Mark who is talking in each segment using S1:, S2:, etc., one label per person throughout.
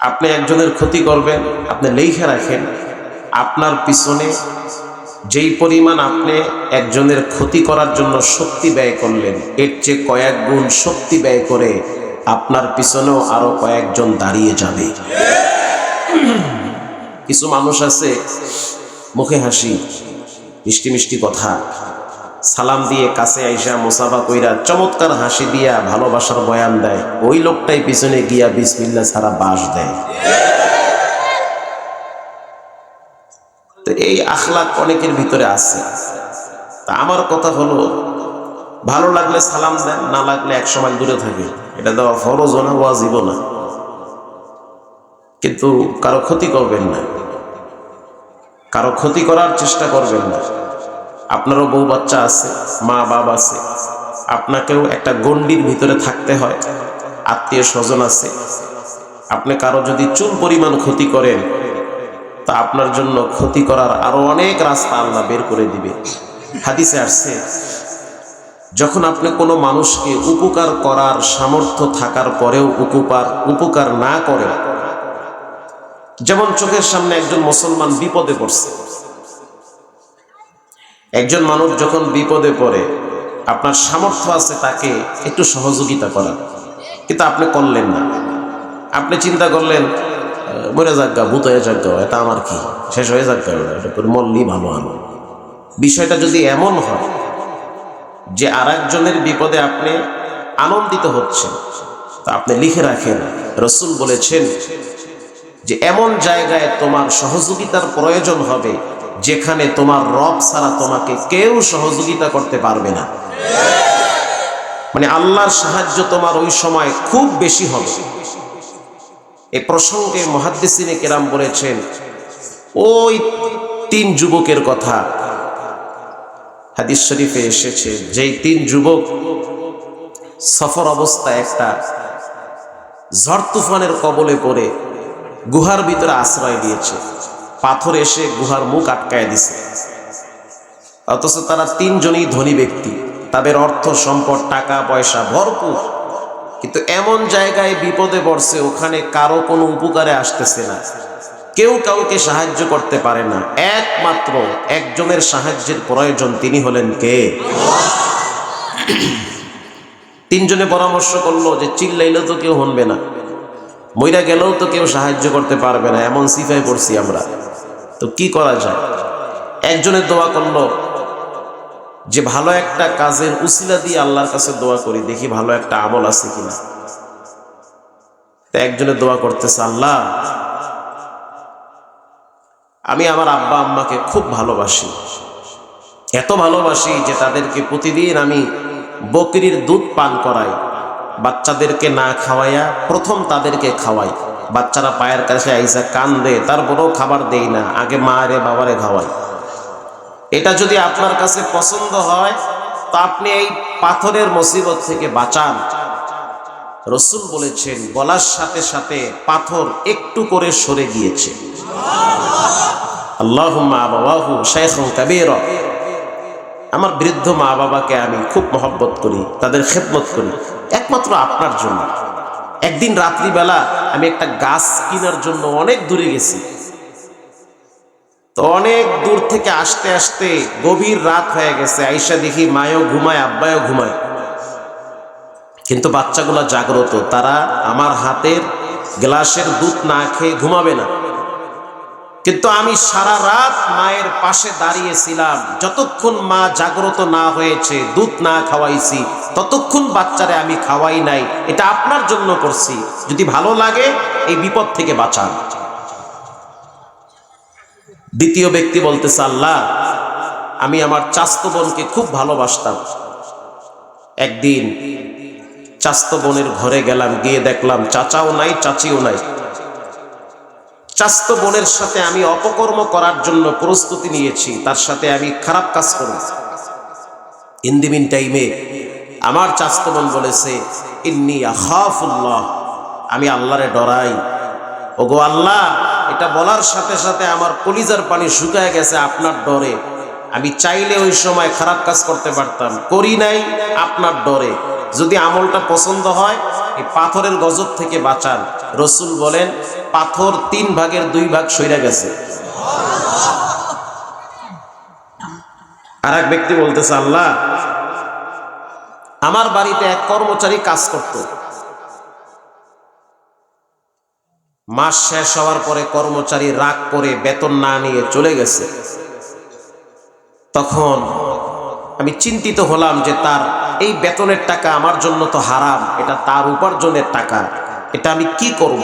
S1: আপনি একজনের ক্ষতি করবেন, আপনি লিখে রাখেন আপনার পিছনে যেই পরিমাণ আপনি একজনের ক্ষতি করার জন্য শক্তি ব্যয় করলেন, এর চেয়ে কয়েক গুণ শক্তি ব্যয় করে আপনার পিছনেও আরো কয়েকজন দাঁড়িয়ে যাবে। কিছু মানুষ আছে মুখে হাসি, মিষ্টি মিষ্টি কথা, সালাম দিয়ে কাছে আইসা মুসাফা কইরা চমৎকার হাসি দিয়া ভালোবাসার বয়ান দেয়, ওই লোকটাই পিছনে গিয়া বিসমিল্লাহ ছাড়া বাস দেয়। তো এই আখলাক অনেকের ভিতরে আছে। তা আমার কথা হলো, ভালো লাগলে সালাম দেন, না লাগলে 100 মাইল দূরে থাকে, এটা দেওয়া ফরজ না, ওয়াজিব না, কিন্তু কারো ক্ষতি করবেন না, কারো ক্ষতি করার চেষ্টা করবেন না। আপনারও বউ বাচ্চা আছে, মা বাবা আছে, আপনাকেও একটা গণ্ডির ভিতরে থাকতে হয়, আত্মীয় স্বজন আছে। আপনি কারো যদি চুল পরিমাণ ক্ষতি করেন, তা আপনার জন্য ক্ষতি করার আরো অনেক রাস্তা আল্লাহ বের করে দিবে। হাদিসে আসছে, যখন আপনি কোনো মানুষকে উপকার করার সামর্থ্য থাকার পরেও উপকার না করেন, যেমন চোখের সামনে একজন মুসলমান বিপদে পড়ছে, একজন মানুষ যখন বিপদে পড়ে আপনার সামর্থ্য আছে তাকে একটু সহযোগিতা করার, কিন্তু আপনি করলেন না। আপনি চিন্তা করলেন মরে যাজ্ঞা, ভূত হয়ে যাজ্ঞা, এটা আমার কি, শেষ হয়ে যাজ্ঞা, এটা করে মরলেই ভালো হবে। বিষয়টা যদি এমন হয় যে আর একজনের বিপদে আপনি আনন্দিত হচ্ছেন, তা আপনি লিখে রাখেন, রাসূল বলেছেন যে এমন জায়গায় তোমার সহযোগিতার প্রয়োজন হবে যেখানে তোমার রব ছাড়া তোমাকে কেউ সহযোগিতা করতে পারবে না। মানে আল্লাহর সাহায্য তোমার ওই সময় খুব বেশি হবে। এই প্রসঙ্গে মুহাদ্দিসিনে কেরাম বলেছেন, ওই 3 যুবকের কথা হাদিস শরীফে এসেছে, যেই 3 যুবক সফর অবস্থায় একটা ঝড় তুফানের কবলে পড়ে গুহার ভিতরে আশ্রয় দিয়েছে, পাথর এসে গুহার মুখ আটকায় দিছে, অথচ তারা 3 জনই ধনী ব্যক্তি, তাদের অর্থ সম্পদ টাকা পয়সা ভরপুর, কিন্তু এমন জায়গায় বিপদে পড়ছে ওখানে কারো কোনো উপকারে আসতেছে না, কেউ কাউকে সাহায্য করতে পারে না, একমাত্র একজনের সাহায্যের প্রয়োজন, তিনি হলেন কে? 3 জনে পরামর্শ করলো যে চিল্লাইলেও তো কেউ শুনবে না, মইরা গেলেও তো কেউ সাহায্য করতে পারবে না, এমন সিফায় পড়ছি আমরা, তো কি করা যায়? একজনের দোয়া করলো যে ভালো একটা কাজের উসিলা দিয়ে আল্লাহর কাছে দোয়া করি, দেখি ভালো একটা আমল আছে কিনা। একজনের দোয়া করতেছে, আল্লাহ আমি আমার আব্বা আম্মাকে খুব ভালোবাসি, এত ভালোবাসি যে তাদেরকে প্রতিদিন আমি বকরির দুধ পান করাই, বাচ্চাদেরকে না খাওয়াইয়া প্রথম তাদেরকে খাওয়াই, বাচ্চারা পায়ের কাছে আইসা কান্দে, তারপরেও খাবার দেই না, আগে মা রে বাবারে খাওয়াই। এটা যদি আপনার কাছে পছন্দ হয় তো আপনি এই পাথরের মুসিবত থেকে বাঁচান। রাসূল বলেছেন, বলার সাথে সাথে পাথর একটু করে সরে গিয়েছে। আল্লাহুম্মা আবাওয়াহু শাইখান কাবীরা, আমার বৃদ্ধ মা বাবাকে আমি খুব মহব্বত করি, তাদের খেদমত করি একমাত্র আপনার জন্য। একদিন রাত্রিবেলা আমি একটা গাছ কেনার জন্য অনেক দূরে গেছি, তো অনেক দূর থেকে আসতে আসতে গভীর রাত হয়ে গেছে, আইসা দেখি মায়ও ঘুমায় আব্বায়ও ঘুমায়, কিন্তু বাচ্চাগুলা জাগ্রত, তারা আমার হাতের গ্লাসের দুধ না খেয়ে ঘুমাবে না। কিন্তু আমি সারা রাত মায়ের পাশে দাঁড়িয়েছিলাম, যতক্ষণ মা জাগ্রত না হয়েছে, দুধ না খাওয়াইছি, ততক্ষণ বাচ্চারে আমি খাওয়াই নাই। এটা আপনার জন্য করছি, যদি ভালো লাগে এই বিপদ থেকে বাঁচান। দ্বিতীয় ব্যক্তি বলতেছে, আল্লাহ আমি আমার চাচতো বোনকে খুব ভালোবাসতাম, একদিন চাচতো বোনের ঘরে গেলাম, গিয়ে দেখলাম চাচাও নাই চাচিও নাই, চাচতো বোনের সাথে আমি অপকর্ম করার জন্য প্রস্তুতি নিয়েছি, তার সাথে আমি খারাপ কাজ করব। ইন দি মিন টাইমে আমার চাচতো বোন বলেছে, ইন্নী আখাফুল্লাহ, আমি আল্লাহরে ডরাই। ওগো আল্লাহ, এটা বলার সাথে সাথে আমার কলিজার পানি শুকায় গেছে আপনার ডরে। আমি চাইলে ওই সময় খারাপ কাজ করতে পারতাম, করি নাই আপনার ডরে। যদি আমলটা পছন্দ হয় এই পাথরের গজব থেকে বাঁচান। রসুল বলেন পাথর 3 ভাগের 2 ভাগ সইরা গেছে। আর এক ব্যক্তি বলতেছে, আল্লাহ আমার বাড়িতে এক কর্মচারী কাজ করত, মাস শেষ হওয়ার পরে কর্মচারী রাগ করে বেতন না নিয়ে চলে গেছে। তখন আমি চিন্তিত হলাম যে তার এই বেতনের টাকা আমার জন্য তো হারাম, এটা তার উপার্জনের টাকা, এটা আমি কি করব?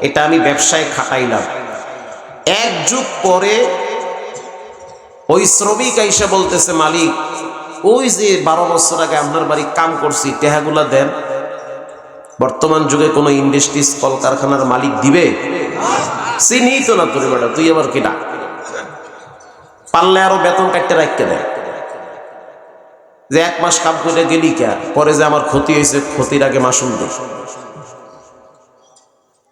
S1: এটা আমি ব্যবসায় খাটাইলাম। 1 যুগ পরে ওই শ্রমিক আইসা বলতেছে, মালিক ওই যে 12 বছর আগে আপনার বাড়ি কাম করছি, টেহাগুলা দেন। বর্তমান যুগে কোনো ইন্ডাস্ট্রিজ কলকারখানার মালিক দিবে? চিনি তো না তোর বেটা, তুই আবার কিনা? পারলে আরো বেতন কাটতে রাখতে দেয়, যে 1 মাস কাম করে গেলি কে, পরে যে আমার ক্ষতি হয়েছে ক্ষতির আগে মাসুল দে।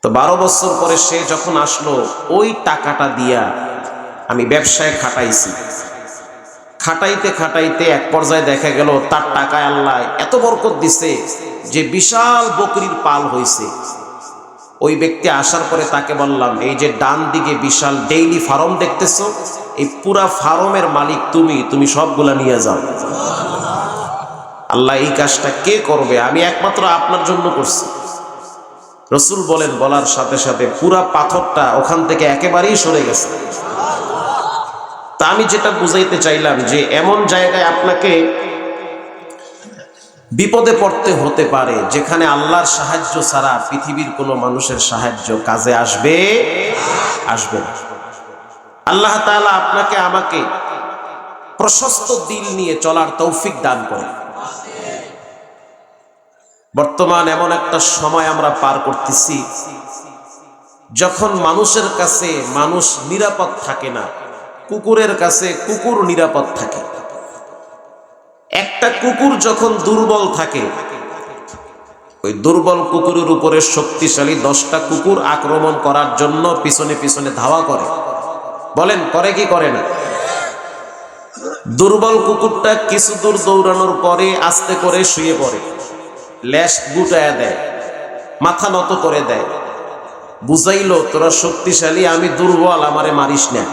S1: তো 12 বছর পরে সে যখন আসলো, ওই টাকাটা দিয়া আমি ব্যবসায় খাটাইছি। খাটাইতে খাটাইতে এক পর্যায়ে দেখা গেল তার টাকায় আল্লাহ এত বরকত দিছে যে বিশাল বকরির পাল হয়েছে। ওই ব্যক্তি আসার পরে তাকে বললাম, এই যে ডান দিকে বিশাল ডেইলি ফার্ম দেখতেছো, এই পুরা ফার্মের মালিক তুমি সবগুলা নিয়ে যাও। আল্লাহ এই কাজটা কে করবে? আমি একমাত্র আপনার জন্য করছি। রসুল বলেন, বলার সাথে সাথে পুরা পাথরটা ওখান থেকে একেবারেই সরে গেছে। তা আমি যেটা বুঝাইতে চাইলাম যে এমন জায়গায় আপনাকে বিপদে পড়তে হতে পারে যেখানে আল্লাহর সাহায্য ছাড়া পৃথিবীর কোনো মানুষের সাহায্য কাজে আসবে না। আল্লাহ তাআলা আপনাকে আমাকে প্রশস্ত দিল নিয়ে চলার তৌফিক দান করে। বর্তমান এমন একটা সময় আমরা পার করতেছি যখন মানুষের কাছে মানুষ নিরাপদ থাকে না, কুকুরের কাছে কুকুর নিরাপদ থাকে। একটা কুকুর যখন দুর্বল থাকে, ওই দুর্বল কুকুরের উপরে শক্তিশালী 10টা কুকুর আক্রমণ করার জন্য পিছনে পিছনে ধাওয়া করে। বলেন করে কি করে না? দুর্বল কুকুরটা কিছু দূর দৌড়ানোর পরে আস্তে করে শুয়ে পড়ে, লেজ গুটায়া দেয়, মাথা নত করে দেয়, বুঝাইলো তোরা শক্তিশালী, আমি দুর্বল, আমারে মারিস না।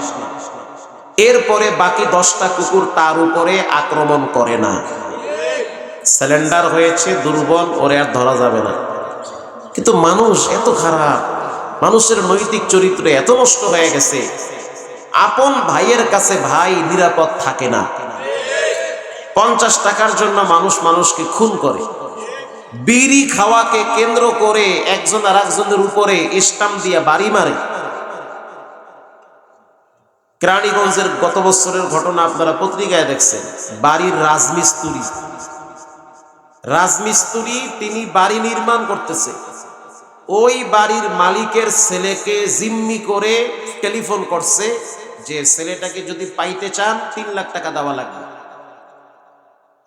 S1: এরপরে বাকি 10টা কুকুর তার উপরে আক্রমণ করে না। সিলিন্ডার হয়েছে, দুর্বল, ওরে আর ধরা যাবে না। কিন্তু মানুষ এত খারাপ, মানুষের নৈতিক চরিত্র এত নষ্ট হয়ে গেছে, আপন ভাইয়ের কাছে ভাই নিরাপদ থাকে না। 50 টাকার জন্য মানুষ মানুষকে খুন করে। বিড়ি খাওয়াকে কেন্দ্র করে একজন আর একজনের উপরে স্টাম্প দিয়া বাড়ি মারে। কেরানীগঞ্জের গত বছরের ঘটনা আপনারা পত্রিকায় দেখছেন। বাড়ির রাজমিস্ত্রি তিনি বাড়ি নির্মাণ করতেছে, ওই বাড়ির মালিকের ছেলেকে জিম্মি করে টেলিফোন করছে যে ছেলেটাকে যদি পাইতে চান 3 লাখ টাকা দেওয়া লাগবে।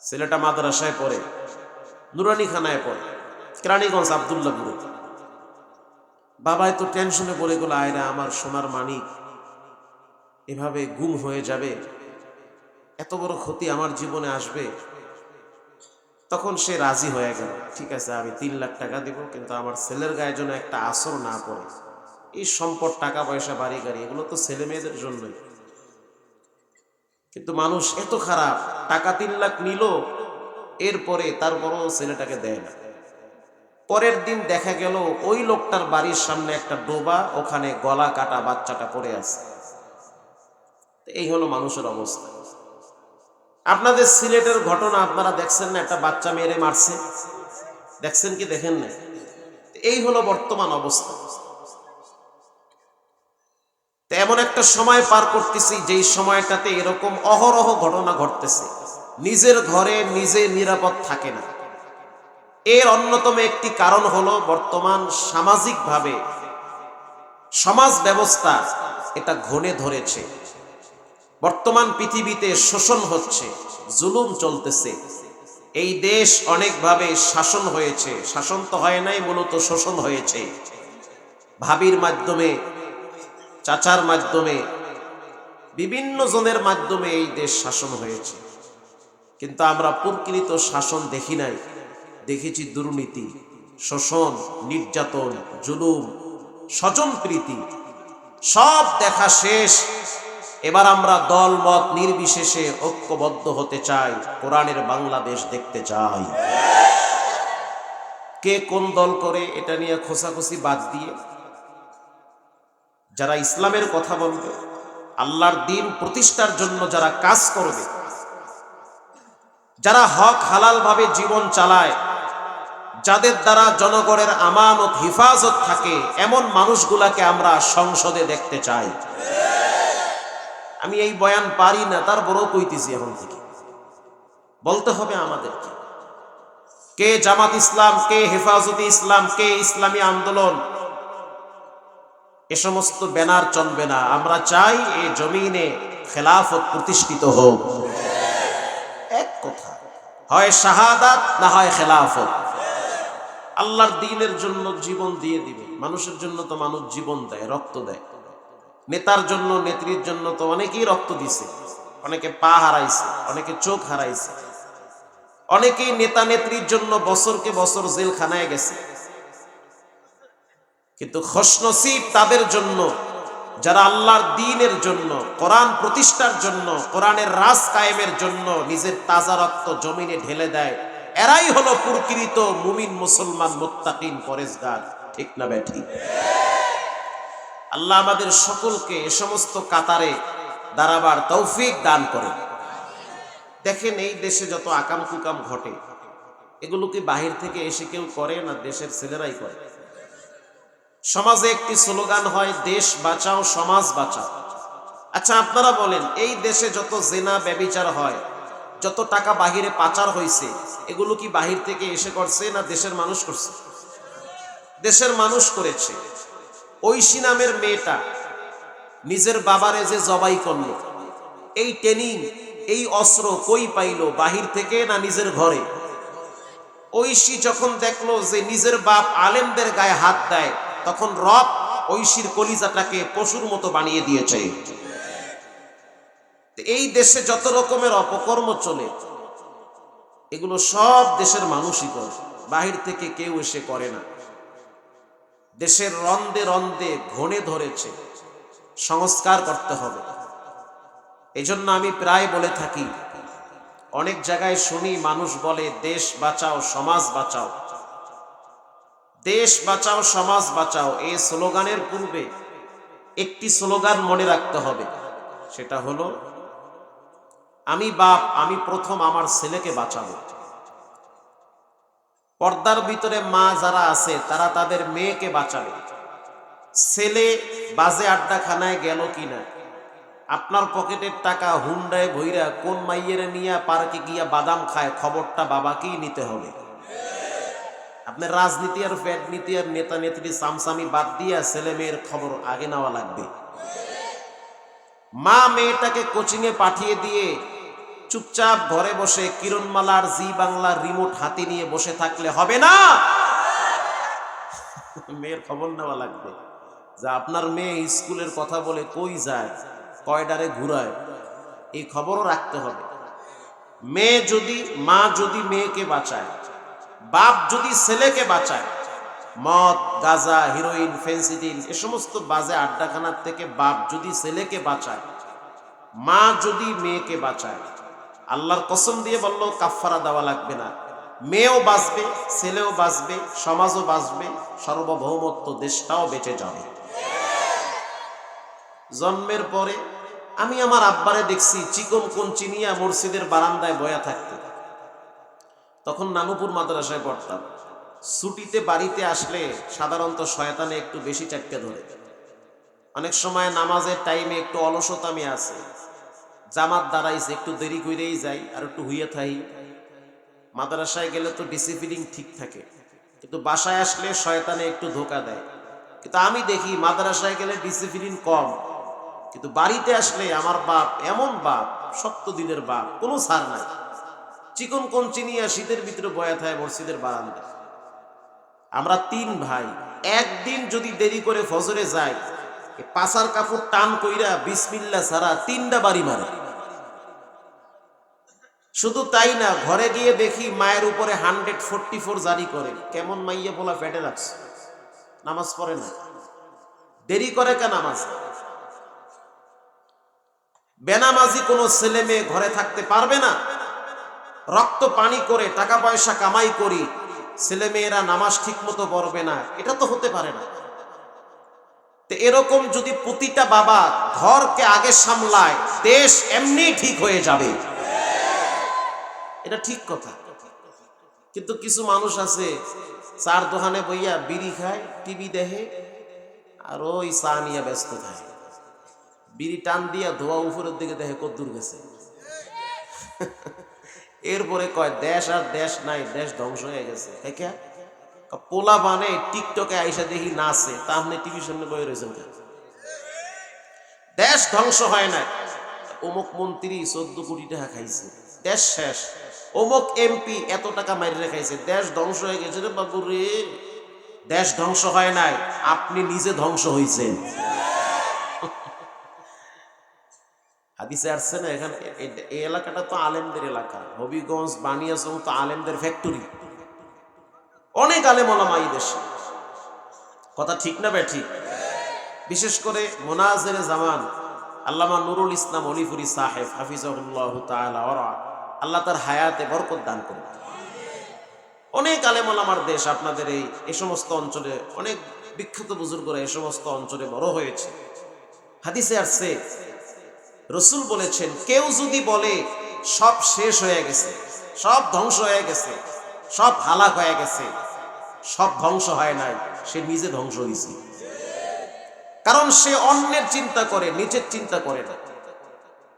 S1: ছেলেটা মাদ্রাসায় পড়ে, নুরানি খানায় পড়ে, কেরানীগঞ্জ আব্দুল্লাহপুরে। বাবাই তো টেনশনে পড়ে গেল, আয়রা আমার সোনার মানিক এভাবে গুম হয়ে যাবে, এত বড় ক্ষতি আমার জীবনে আসবে। তখন সে রাজি হয়ে গেল, ঠিক আছে আমি 3 লাখ টাকা দিব, কিন্তু আমার ছেলের গায়ে যেন একটা আসর না পড়ে। এই সম্পদ, টাকা পয়সা, বাড়ি গাড়ি, এগুলো তো ছেলে মেয়েদের জন্যই। কিন্তু মানুষ এত খারাপ, টাকা 3 লাখ নিল, এরপরে তারপরও ছেলেটাকে দেয় না। পরের দিন দেখা গেল ওই লোকটার বাড়ির সামনে একটা ডোবা, ওখানে গলা কাটা বাচ্চাটা পড়ে আছে। এই হলো মানুষের অবস্থা। আপনাদের সিলেটের ঘটনা আপনারা দেখছেন না, একটা বাচ্চা মেরে মারছে, দেখছেন কি দেখেন না? এই হলো বর্তমান অবস্থা। এমন একটা সময় পার করতেছি যেই সময়টাতে এরকম অহরহ ঘটনা ঘটতেছে। নিজের ঘরে নিজে নিরাপদ থাকে না। এর অন্যতম একটি কারণ হলো বর্তমান সামাজিকভাবে সমাজ ব্যবস্থা এটা ঘনে ধরেছে। বর্তমান পৃথিবীতে শোষণ হচ্ছে, জুলুম চলতেছে। এই দেশ অনেকভাবে শাসন হয়েছে, শাসন তো হয় নাই, মূলত শোষণ হয়েছে। ভাবির মাধ্যমে, চাচার মাধ্যমে, বিভিন্ন জনের মাধ্যমে এই দেশ শাসন হয়েছে। কিন্তু আমরা প্রকৃত শাসন দেখি নাই। দেখেছি দুর্নীতি, শোষণ, নির্যাতন, জুলুম, স্বজনপ্রীতি, সব দেখা শেষ। এবার আমরা দল মত নির্বিশেষে ঐক্যবদ্ধ হতে চাই, কোরআনের বাংলাদেশ দেখতে চাই। কে কোন দল করে এটা নিয়ে খোসাখুসি বাদ দিয়ে যারা ইসলামের কথা বলবে, আল্লাহর দ্বীন প্রতিষ্ঠার জন্য যারা কাজ করবে, যারা হক হালাল ভাবে জীবন চালায়, যাদের দ্বারা জনগণের আমানত হিফাজত থাকে, এমন মানুষগুলাকে আমরা সংসদে দেখতে চাই। আমি এই বয়ান পারি না, তারপরেও কইতেছি এখন থেকে। বলতে হবে আমাদেরকে, কে জামাত ইসলাম, কে হেফাজতে ইসলাম, কে ইসলামী আন্দোলন, এ সমস্ত ব্যানার চলবে না। আমরা চাই এই জমিনে খেলাফত প্রতিষ্ঠিত হোক। এক কথা, হয় শাহাদাত না হয় খেলাফত। আল্লাহর দ্বীনের জন্য জীবন দিয়ে দিবে। মানুষের জন্য তো মানুষ জীবন দেয়, রক্ত দেয়। নেতার জন্য, নেত্রীর জন্য তো অনেকেই রক্ত দিছে, অনেকে পা হারাইছে, অনেকে চোখ হারাইছে, অনেকেই নেতা নেত্রীর জন্য বছরকে বছর জেলখানায় গেছে। কিন্তু খুশনসিব তাদের জন্য যারা আল্লাহর দ্বীনের জন্য, কোরআন প্রতিষ্ঠার জন্য, কোরআনের রাজ কায়েমের জন্য নিজের তাজা রক্ত জমিনে ঢেলে দেয়। এরাই হলো প্রকৃত মুমিন, মুসলমান, মুত্তাকিন, পরেজগার। ঠিক না বেঠিক? আল্লাহ আমাদের সকলকে এ সমস্ত কাতারে দাঁড়াবার তৌফিক দান করে। দেখেন, এই দেশে যত আকাম কুকাম ঘটে, এগুলো কি বাহির থেকে এসে কেউ করে না, দেশের ছেলেরাই করে। সমাজে একটি স্লোগান হয়, দেশ বাঁচাও সমাজ বাঁচাও। আচ্ছা আপনারা বলেন, এই দেশে যত জেনা ব্যভিচার হয়, যত টাকা বাহিরে পাচার হয়েছে, এগুলো কি বাহির থেকে এসে করছে না দেশের মানুষ করছে? দেশের মানুষ করেছে। ঐশী নামের মেয়েটা নিজের বাবারে যে জবাই করলো, এই ট্রেনিং, এই অস্ত্র কই পাইল, বাহির থেকে না নিজের ঘরে? ঐশী যখন দেখলো যে নিজের বাপ আলেমদের গায়ে হাত দেয়, তখন রব ঐশীর কলিজাটাকে পশুর মতো বানিয়ে দিয়েছে। এই দেশে যত রকমের অপকর্ম চলে, এগুলো সব দেশের মানুষই করে, বাহির থেকে কেউ এসে করে না। দেশের রন্দে রন্দে ঘনে ধরেছে, সংস্কার করতে হবে। এজন্য আমি প্রায় বলে থাকি, অনেক জায়গায় শুনি মানুষ বলে দেশ বাঁচাও সমাজ বাঁচাও, দেশ বাঁচাও সমাজ বাঁচাও। এই স্লোগানের পূর্বে একটি স্লোগান মনে রাখতে হবে, সেটা হলো, আমি বাপ, আমি প্রথম আমার ছেলেকে বাঁচাবো। পর্দার ভিতরে মা যারা আছে, তারা তাদের মেয়েকে বাঁচাবে। ছেলে বাজে আড্ডাখানায় গেল কিনা, আপনার পকেটের টাকা হুন্ডায় ভইরা কোন মাইয়ের নিয়ে পার্কে গিয়া বাদাম খায়, খবরটা বাবাকেই নিতে হবে। আপনার রাজনীতি আর ফ্যাটনীতি আর নেতা নেত্রী সামসামি বাদ দিয়া ছেলে মেয়ের খবর আগে নেওয়া লাগবে। মা মেয়েটাকে কোচিং এ পাঠিয়ে দিয়ে চুপচাপ ঘরে বসে কিরণমালার জি বাংলার রিমোট হাতে নিয়ে বসে থাকলে হবে না। মেয়ের খবর নেওয়া লাগবে, যা আপনার মেয়ে স্কুলের কথা বলে কই যায়, কয়ডারে ঘুরায়, এই খবরও রাখতে হবে। মা যদি মেয়েকে বাঁচায়, বাপ যদি ছেলেকে বাঁচায়, মদ, গাঁজা, হিরোইন, ফেন্সিডিল, এ সমস্ত বাজে আড্ডাখানার থেকে বাপ যদি ছেলেকে বাঁচায়, মা যদি মেয়েকে বাঁচায়, আল্লাহর কসম দিয়ে বলল কাফারা দেওয়া লাগবে না। মেয়েও বাঁচবে, ছেলেও বাঁচবে, সমাজও বাঁচবে, সার্বভৌমত্ব দেশটাও বেঁচে যাবে। জন্মের পরে আমি আমার আব্বারে দেখছি চিকন কঞ্চি নিয়ে মসজিদের বারান্দায় বয়া থাকতে। তখন নানুপুর মাদ্রাসায় পড়তাম। ছুটিতে বাড়িতে আসলে সাধারণত শয়তানে একটু বেশি চাটকে ধরে। অনেক সময় নামাজের টাইমে একটু অলসতামি আছে, জামাত দাঁড়াইছে, একটু দেরি করেই যাই আর একটু হুইয়ে থাই। মাদ্রাসায় গেলে তো ডিসিপ্লিন ঠিক থাকে, কিন্তু বাসায় আসলে শয়তানে একটু ধোকা দেয়। কিন্তু আমি দেখি মাদ্রাসায় গেলে ডিসিপ্লিন কম, কিন্তু বাড়িতে আসলে আমার বাপ এমন বাপ, শক্ত দিনের বাপ, কোনো ছাড় নাই। চিকন কঞ্চি নিয়ে শীতের ভিতরে বয়া থাকে মসজিদের বারান্দা। আমরা 3 ভাই, একদিন যদি দেরি করে ফজরে যাই, পাছার কাপড় টান কইরা বিসমিল্লাহ ছাড়া 3টা বাড়ি মারে। শুধু তাই না, ঘরে গিয়ে দেখি মায়ের উপরে 144 জারি করে। কেমন মাইয়া পোলা পেটে রাখছে, নামাজ পড়ে না, দেরি করে কেন নামাজ? বেনামাজি কোনো ছেলে মেয়ে ঘরে থাকতে পারবে না। রক্ত পানি করে টাকা পয়সা কামাই করি, ছেলে মেয়েরা নামাজ ঠিক মতো পড়বে না, এটা তো হতে পারে না। তো এরকম যদি প্রতিটা বাবা ঘরকে আগে সামলায়, দেশ এমনি ঠিক হয়ে যাবে, এটা ঠিক কথা। কিন্তু কিছু মানুষ আছে চার দোকানে বইয়া বিড়ি খায়, টিভি দেখে, আর ওই চা নিয়ে ব্যস্ত থাকে। বিড়ি টান দিয়া ধোয়া উপরের দিকে দেখে কদ্দূর গেছে। এরপরে কয় দেশ আর দেশ নাই, দেশ ধ্বংস হয়ে গেছে। পোলা বানে টিকটকে আইসা দেখি নাচে, তা আপনি টিভির সামনে বয়ে রয়েছেন। দেশ ধ্বংস হয় না। অমুক মন্ত্রী 14 কোটি টাকা খাইছে, দেশ শেষ। অমুক এমপি এত টাকা মাইরে খাইছে, দেশ ধ্বংস হয়ে গেছে। রে বাবু রে, দেশ ধ্বংস হয় নাই, আপনি নিজে ধ্বংস হয়েছেন। হাদিসে আসছে না, এখানে এই এলাকাটা তো আলেমদের এলাকা। হবিগঞ্জ বানিয়াচং তো আলেমদের ফ্যাক্টরি, অনেক আলেম ওলামা এই দেশে। কথা ঠিক না বে ঠিক? বিশেষ করে মোনাজেরে জামান আল্লামা নুরুল ইসলাম অলিপুরি সাহেব হাফিজাহুল্লাহ তাআলা ওয়া আল্লাহ তার হায়াতে বরকত দান করুন। অনেক আলেম ওলামার দেশ আপনাদের এই সমস্ত অঞ্চলে, অনেক বিখ্যাত বুজুর্গরা এই সমস্ত অঞ্চলে বড় হয়েছে। হাদিসে আসছে, রসুল বলেছেন, কেউ যদি বলে সব শেষ হয়ে গেছে, সব ধ্বংস হয়ে গেছে, সব হালাক হয়ে গেছে, সব ধ্বংস হয় নাই, সে নিজে ধ্বংস হয়েছে। কারণ সে অন্যের চিন্তা করে, নিজের চিন্তা করে না।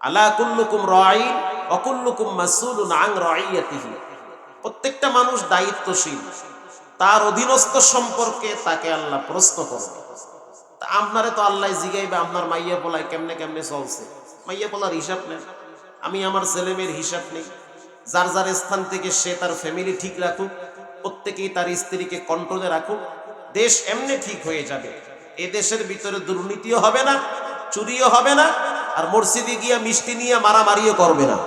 S1: আলা কুল্লুকুম রাঈন ওয়া কুল্লুকুম মাসউলুন আন রাঈয়াতিহি। প্রত্যেকটা মানুষ দায়িত্বশীল, তার অধীনস্থ সম্পর্কে তাকে আল্লাহ প্রশ্ন করবে। তা আপনারে তো আল্লাহ জিগাইবে আপনার মাইয়া পোলায় কেমনে কেমনে চলছে। মাইয়া পোলার হিসাব নেই, আমি আমার ছেলে মেয়ের হিসাব নেই। যার যার স্থান থেকে সে তার ফ্যামিলি ঠিক রাখুক, প্রত্যেকেই তার স্ত্রীকে কন্ট্রোলে রাখুক, দেশ এমনি ঠিক হয়ে যাবে। এ দেশের ভিতরে দুর্নীতিও হবে না, চুরিও হবে না, আর মসজিদে গিয়া মিষ্টি নিয়ে মারামারিও করবে না।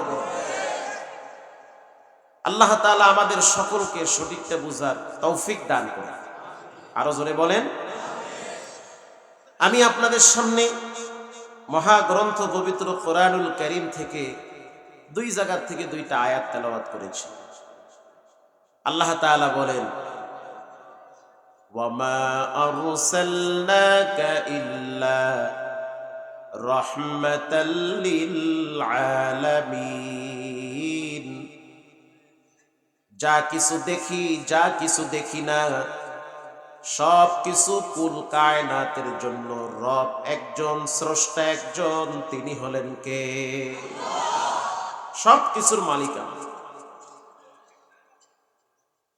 S1: আল্লাহ তাআলা আমাদের সকলকে সঠিকটা বুঝার তৌফিক দান করুন। আরো জোরে বলেন। আমি আপনাদের সামনে মহাগ্রন্থ পবিত্র কোরআনুল কারীম থেকে দুই জায়গা থেকে দুইটা আয়াত তেলাওয়াত করেছি। আল্লাহ তাআলা বলেন, ওয়ামা আরসালনাকা ইল্লা রাহমাতাল লিল আলামিন। যা কিছু দেখি, যা কিছু দেখি না, সব কিছু কুল কায়নাতের জন্য রব একজন, স্রষ্টা একজন, তিনি হলেন কে? সব কিছুর মালিক আল্লাহ।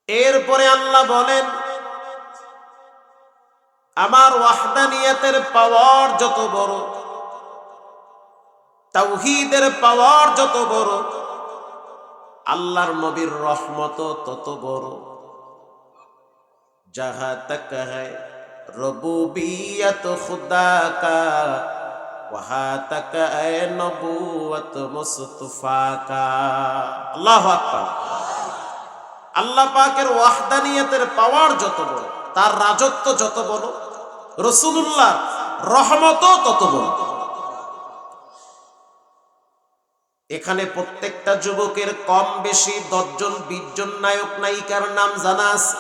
S1: এরপরে আল্লাহ বলেন, আমার ওয়াহদানিয়তের পাওয়ার যত বড়, তাওহীদের পাওয়ার যত বড়, আল্লাহর নবীর রহমত তত বড়। जहां तक है रबूबियत खुदा का, वहां तक है नबूवत मुस्तफा का। আল্লাহু আকবার। আল্লাহ পাকের ওয়াহদানিয়তের পাওয়ার যত বড়, তার রাজত্ব যত বড়, রাসূলুল্লাহ রহমতও তত বড়। এখানে প্রত্যেকটা যুবকের কম বেশি 10 জন 20 জন নায়ক নায়িকার নাম জানা আছে,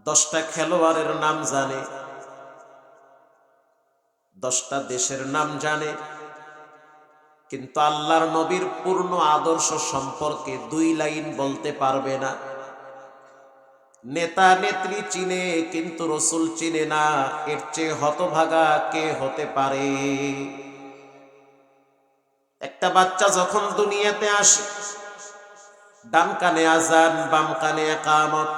S1: 10টা খেলোয়াড়ের নাম জানে, 10টা দেশের নাম জানে, কিন্তু আল্লাহর নবীর পূর্ণ আদর্শ সম্পর্কে 2 লাইন বলতে পারবে না। নেতা নেত্রী চিনে, কিন্তু রসুল চিনে না। এর চেয়ে হতভাগা কে হতে পারে? একটা বাচ্চা যখন দুনিয়াতে আসে, ডান কানে আজান, বাম কানে ইকামত।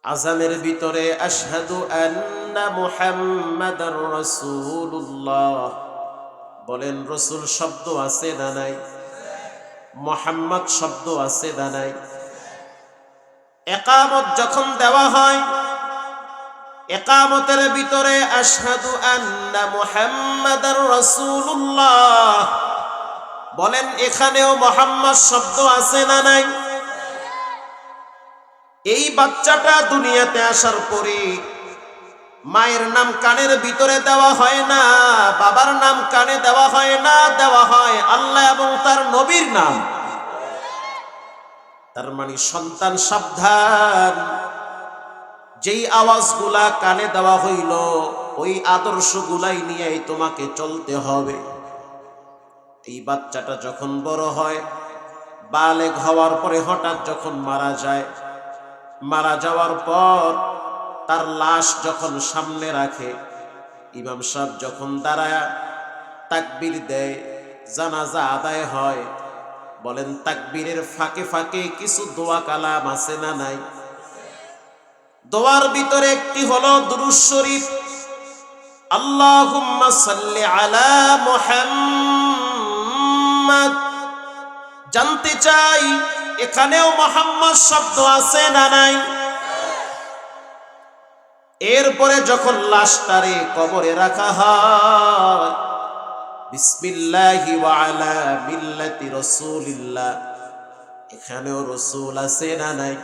S1: আজানের ভিতরে আশহাদু আন্না মুহাম্মাদার রাসূলুল্লাহ বলেন, রসুল শব্দ আছে না নাই? মুহাম্মদ শব্দ আছে না নাই? ইকামত যখন দেওয়া হয়, ইকামতের ভিতরে আশহাদু আন্না মুহাম্মাদার রাসূলুল্লাহ বলেন এখানেও মুহাম্মদ শব্দ আছে না নাই? এই বাচ্চাটা দুনিয়াতে আসার পরে মায়ের নাম কানের ভিতরে দেওয়া হয় না, বাবার নাম কানে দেওয়া হয় না, দেওয়া হয় আল্লাহ এবং তার নবীর নাম। তার মানে সন্তান সাবধান, যেই আওয়াজগুলা কানে দেওয়া হইল ওই আদর্শগুলাই নিয়েই তোমাকে চলতে হবে। এই বাচ্চাটা যখন বড় হয়, বালেগ হওয়ার পরে হঠাৎ যখন মারা যায়, মারা যাওয়ার পর তার লাশ যখন সামনে রাখে, ইমাম সাহেব যখন দাঁড়ায় তাকবীর দেয়, জানাজা আদায় হয়, বলেন তাকবীরের ফাঁকে ফাঁকে কিছু দোয়া কালাম আছে না নাই? দোয়ার ভিতরে একটি হলো দুরূদ শরীফ, আল্লাহুম্মা সাল্লি আলা মুহাম্মাদ। জানতে চাই এখানেও মুহাম্মদ শব্দ আছে না নাই? এরপরে যখন লাশটারে কবরে রাখা হয়, বিসমিল্লাহি ওয়া আলা মিল্লাতি রাসূলিল্লাহ, এখানেও রাসূল আছে না নাই?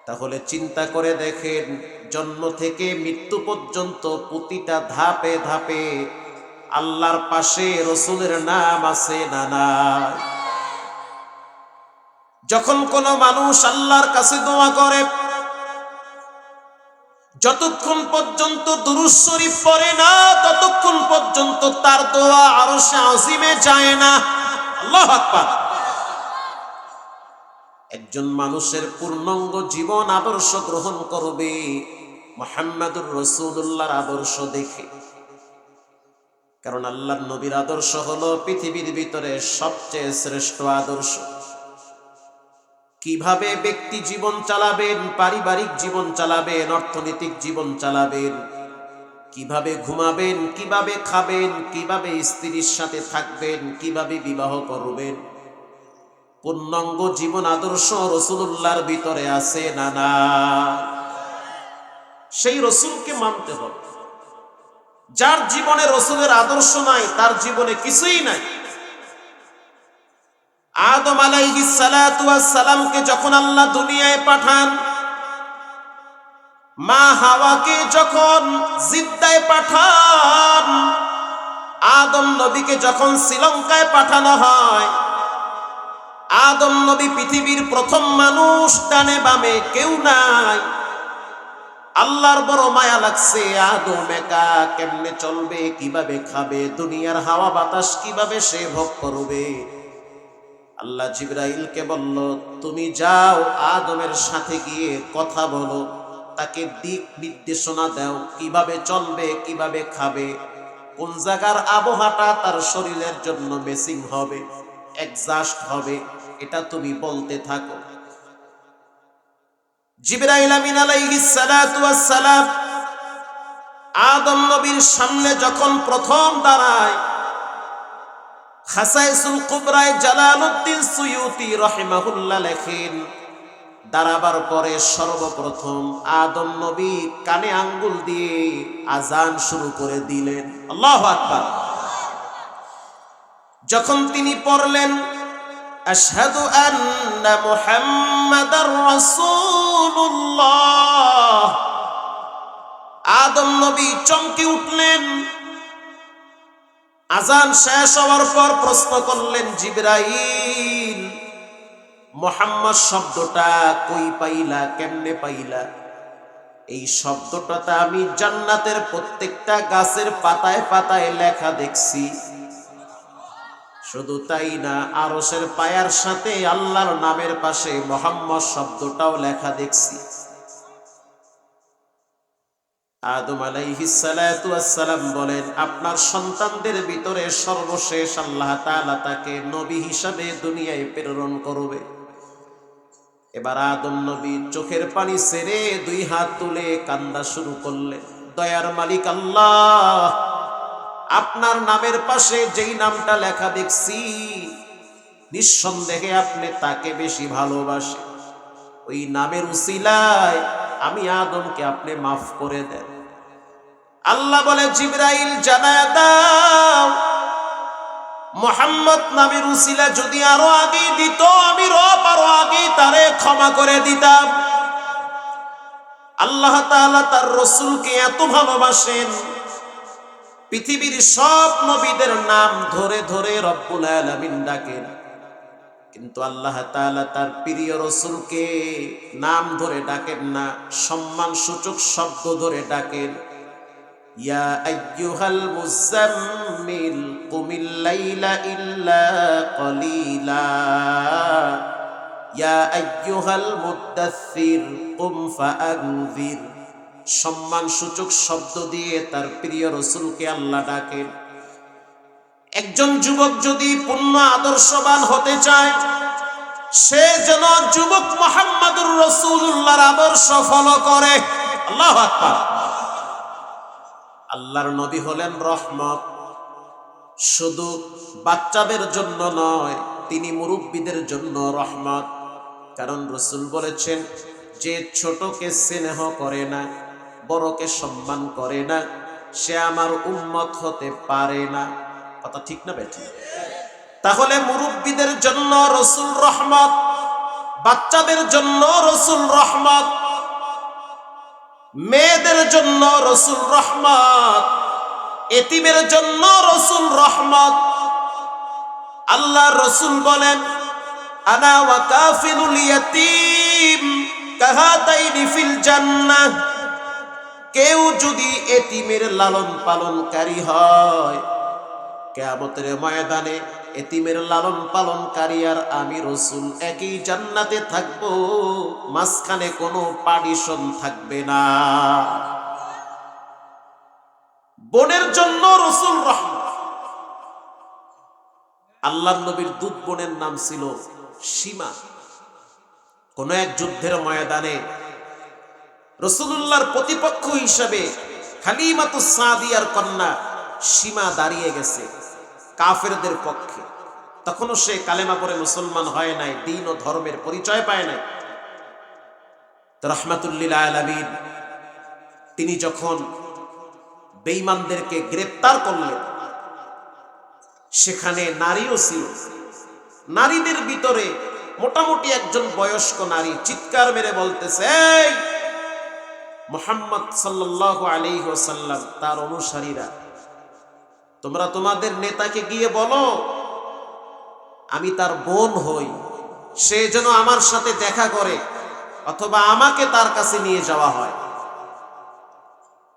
S1: তাহলে চিন্তা করে দেখেন, জন্ম থেকে মৃত্যু পর্যন্ত প্রতিটা ধাপে ধাপে আল্লাহর পাশে রাসূলের নাম আছে না নাই? যখন কোনো মানুষ আল্লাহর কাছে দোয়া করে, যতক্ষণ পর্যন্ত দুরূদ শরীফ পড়ে না ততক্ষণ পর্যন্ত তার দোয়া আরশে আজিমে যায় না। আল্লাহু আকবার। একজন মানুষের পূর্ণাঙ্গ জীবন আদর্শ গ্রহণ করবে মুহাম্মদুর রাসূলুল্লাহর আদর্শ দেখে। কারণ আল্লাহর নবীর আদর্শ হলো পৃথিবীর ভিতরে সবচেয়ে শ্রেষ্ঠ আদর্শ। কিভাবে ব্যক্তি জীবন চালাবেন, পারিবারিক জীবন চালাবেন, অর্থনৈতিক জীবন চালাবেন, কিভাবে ঘুমাবেন, কিভাবে খাবেন, কিভাবে স্ত্রীর সাথে থাকবেন, কিভাবে বিবাহ করবেন, পূর্ণাঙ্গ জীবন আদর্শ রাসূলুল্লাহর ভিতরে আছে না না? সেই রাসূলকে মানতে হবে। যার জীবনে রাসূলের আদর্শ নাই তার জীবনে কিছুই নাই। আদম আলাইহিস সালাতু ওয়াস সালামকে যখন আল্লাহ দুনিয়ায় পাঠান, মা হাওয়াকে যখন জিদ্দায় পাঠান, আদম নবীকে যখন শ্রীলঙ্কায় পাঠানো হয়, আদম নবী পৃথিবীর প্রথম মানুষ, ডানে বামে কেউ নাই। আল্লাহর বড় মায়া লাগছে, আদম একা কেমনে চলবে, কিভাবে খাবে, দুনিয়ার হাওয়া বাতাস কিভাবে সে ভোগ করবে। আল্লাহ জিবরাইলকে বলল, তুমি যাও আদমের সাথে গিয়ে কথা বলো, তাকে দিক নির্দেশনা দাও, কিভাবে চলবে, কিভাবে খাবে, কোন জায়গার আবহাওয়াটা তার শরীরের জন্য ম্যাচিং হবে, অ্যাডজাস্ট হবে, এটা তুমি বলতে থাকো। জিবরাইল আমিন আলাইহিস সালাতু ওয়াস সালাম আদম নবীর সামনে যখন প্রথম দাঁড়ায়, খাসাইসুল কুবরায় জালালউদ্দিন সুয়ুতি রাহিমাহুল্লাহ লেখেন, দাঁড়াবার পরে সর্বপ্রথম আদম নবী কানে আঙ্গুল দিয়ে আজান শুরু করে দিলেন। আল্লাহু আকবার। যখন তিনি পড়লেন আশহাদু আন্না মুহাম্মাদার রাসূলুল্লাহ, আদম নবী চমকে উঠলেন। আজান শেষ হওয়ার পর প্রশ্ন করলেন, জিবরাইল, মুহাম্মদ শব্দটা কই পাইলা, কেমনে পাইলা? এই শব্দটাতে আমি জান্নাতের প্রত্যেকটা গাছের পাতায় পাতায় লেখা দেখছি। শুধু তাই না, আরশের পায়ার সাথে আল্লাহর নামের পাশে মুহাম্মদ শব্দটাও লেখা দেখছি। আদম আলাইহিস সালাতু ওয়াস সালাম বলেন, আপনার সন্তানদের ভিতরে সর্বশেষ আল্লাহ তাআলা তাকে নবী হিসাবে দুনিয়ায় প্রেরণ করবে। এবার আদম নবী চোখের পানি ছেড়ে দুই হাত তুলে কান্না শুরু করলেন, দয়ার মালিক আল্লাহ, আপনার নামের পাশে যেই নামটা লেখা দেখছি, নিঃসন্দেহে আপনি তাকে বেশি ভালোবাসেন। ওই নামের উসিলায় আমি আদমকে আপনি মাফ করে দেন। আল্লাহ বলে, জিবরাইল জানায়া দাও মুহাম্মদ নামের উসিলা যদি আরো আগে দিত, আমি রব আরো আগে তারে ক্ষমা করে দিতাম। আল্লাহ তাআলা তার রাসূলকে এত ভালোবাসেন, পৃথিবীর সব নবীদের নাম ধরে ধরে রব্বুল আলামিন ডাকেন, কিন্তু আল্লাহ তাআলা তার প্রিয় রাসূলকে নাম ধরে ডাকেন না, সম্মান সূচক শব্দ ধরে ডাকেন। ইয়া আইয়ুহাল মুযাম্মিল কুমিল লাইলা ইল্লা কলিলা, ইয়া আইয়ুহাল মুদ্দাসসির কুম ফাআনযির। সম্মান সূচক শব্দ দিয়ে তার প্রিয় রাসূলকে আল্লাহ ডাকেন। একজন যুবক যদি পূর্ণ আদর্শবান হতে চায়, সে যেন যুবক মুহাম্মদুর রাসূলুল্লাহর আদর্শ ফলো করে। আল্লাহু আকবার। আল্লাহর নবী হলেন রহমত, শুধু বাচ্চাদের জন্য নয়, তিনি মুরব্বীদের জন্য রহমত। কারণ রাসূল বলেছেন, যে ছোটকে স্নেহ করে না, বড়কে সম্মান করে না, সে আমার উম্মত হতে পারে না। কথা ঠিক না বেঠি? তাহলে মুরব্বীদের জন্য রাসূল রহমত, বাচ্চাদের জন্য রাসূল রহমত, মেয়েদের জন্য রাসূল রহমত, এতিমের জন্য রাসূল রহমত। আল্লাহর রাসূল বলেন, আনা ওয়া কাফিলুল ইয়াতীম কাহাতাইনি ফিল জান্নাহ। কেউ যদি এতিমের লালন পালনকারী হয়, কিয়ামতের ময়দানে এতিমের লালন পালনকারী আর আমি রাসূল একই জান্নাতে থাকব, মাঝখানে কোনো পার্টিশন থাকবে না। বোনের জন্য রাসূল রহমত। আল্লাহর নবীর দুধ বোনের নাম ছিল সীমা। কোন এক যুদ্ধের ময়দানে রাসূলুল্লাহর প্রতিপক্ষ হিসেবে হালিমাতুস সাদিয়ার কন্যা সীমা দাঁড়িয়ে গেছে কাফেরদের পক্ষে। তখনও সে কালেমা পড়ে মুসলমান হয় নাই, দ্বীন ও ধর্মের পরিচয় পায় নাই। রাহমাতুল লিল আলামিন তিনি যখন বেঈমানদেরকে গ্রেফতার করলেন, সেখানে নারীও ছিল। নারীদের ভিতরে মোটামুটি একজন বয়স্ক নারী চিৎকার মেরে বলতেছে, এই মুহাম্মদ সাল্লাল্লাহু আলাইহি ওয়াসাল্লাম, তার অনুসারীরা, তোমরা তোমাদের নেতাকে গিয়ে বলো আমি তার বোন হই, সে যেন আমার সাথে দেখা করে অথবা আমাকে তার কাছে নিয়ে যাওয়া হয়।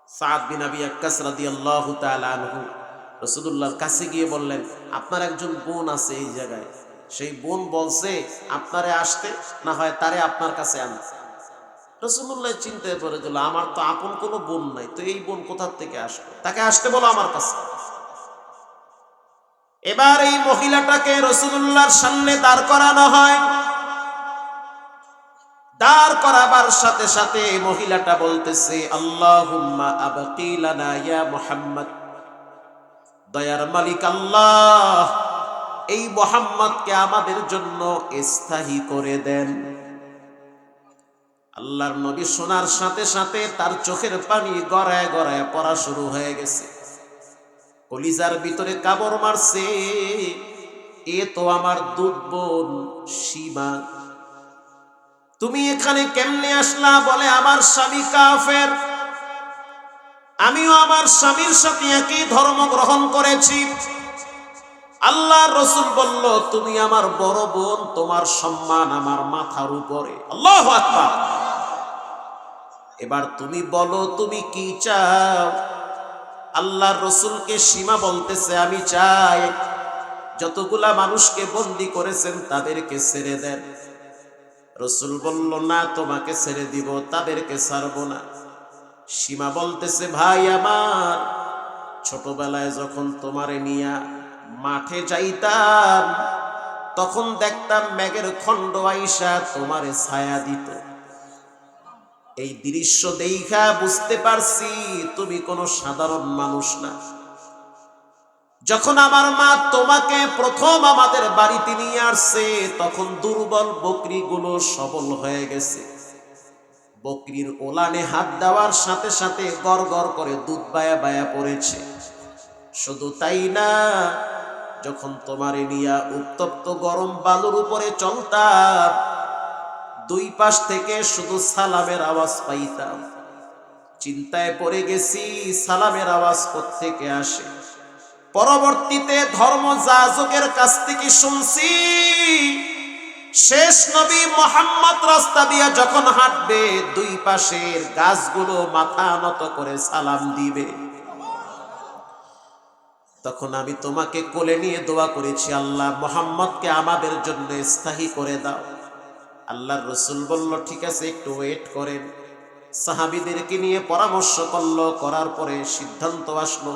S1: সাদ বিন আবি ওয়াক্কাস রাদিয়াল্লাহু তাআলা আনহু রাসূলুল্লাহর কাছে গিয়ে বললেন, আপনার একজন বোন আছে এই জায়গায়, সেই বোন বলছে আপনারে আসতে, না হয় তারে আপনার কাছে আনতে। রাসূলুল্লাহ চিন্তায় পড়ে গেল, আমার তো আপন কোনো বোন নাই, তো এই বোন কোথা থেকে আসবে, তাকে আসতে বলো আমার কাছে। এবার এই মহিলাটাকে রাসূলুল্লাহর সামনে দাঁড় করানো হয়। দাঁড় করাবার সাথে সাথে মহিলাটা বলতেছে, আল্লাহুম্মা আবকি লানা ইয়া মুহাম্মদ, দয়ার মালিক আল্লাহ, এই মুহাম্মদকে আমাদের জন্য স্থায়ী করে দেন। আল্লাহর নবী শোনার সাথে সাথে তার চোখের পানি গড়ায় গড়ায় পড়া শুরু হয়ে গেছে, কলিজার ভিতরে কামড় মারছে, এ তো আমার দুধ বোন সীমা, তুমি এখানে কেমনে আসলা? বলে আমার স্বামী কাফের, আমিও আমার স্বামীর সাথে একই ধর্ম গ্রহণ করেছি। আল্লাহর রাসূল বলল, তুমি আমার বড় বোন, তোমার সম্মান আমার মাথার উপরে। আল্লাহু আকবার। এবার তুমি বলো তুমি কি চাও? আল্লাহর রাসূলকে সীমা বলতেছে, আমি চাই যতগুলা মানুষকে বন্দী করেছেন তাদেরকে ছেড়ে দেন। রাসূল বলল, না, তোমাকে ছেড়ে দিব, তাদেরকে ছাড়বো না। সীমা বলতেছে, ভাই আমার, ছোটবেলায় যখন তোমারে নিয়া মাঠে যাইতাম, তখন দেখতাম মেঘের খণ্ড আইসা তোমারে ছায়া দিত। এই দৃশ্য দেখা বুঝতে পারছি তুমি কোনো সাধারণ মানুষ না। যখন আমার মা তোমাকে প্রথম আমাদের বাড়িতে নিয়ে আসছে, তখন দুর্বল বকরিগুলো সবল হয়ে গেছে। বকরির ওলানে হাত দেওয়ার সাথে সাথে গড় গড় করে দুধ বায়া বায়া পড়েছে। শুধু তাই না, যখন তোমারে নিয়া উত্তপ্ত গরম বালুর উপরে চলতাম, দুই পাশ থেকে শুধু সালামের আওয়াজ পাইতাম। চিন্তায় পড়ে গেছি, সালামের আওয়াজ কোত্থেকে আসে। পরবর্তীতে ধর্মযাজকের কাছ থেকে শুনছি, শেষ নবী মুহাম্মদ রাস্তা দিয়া যখন হাঁটবে, দুই পাশের গাছগুলো মাথা নত করে সালাম দিবে। তখন আমি তোমাকে কোলে নিয়ে দোয়া করেছি, আল্লাহ মুহাম্মদকে আমাদের জন্য স্থায়ী করে দাও। আল্লাহর রাসূল বলল, ঠিক আছে, একটু ওয়েট করেন। সাহাবীদেরকে নিয়ে পরামর্শ করলো, করার পরে সিদ্ধান্ত আসলো,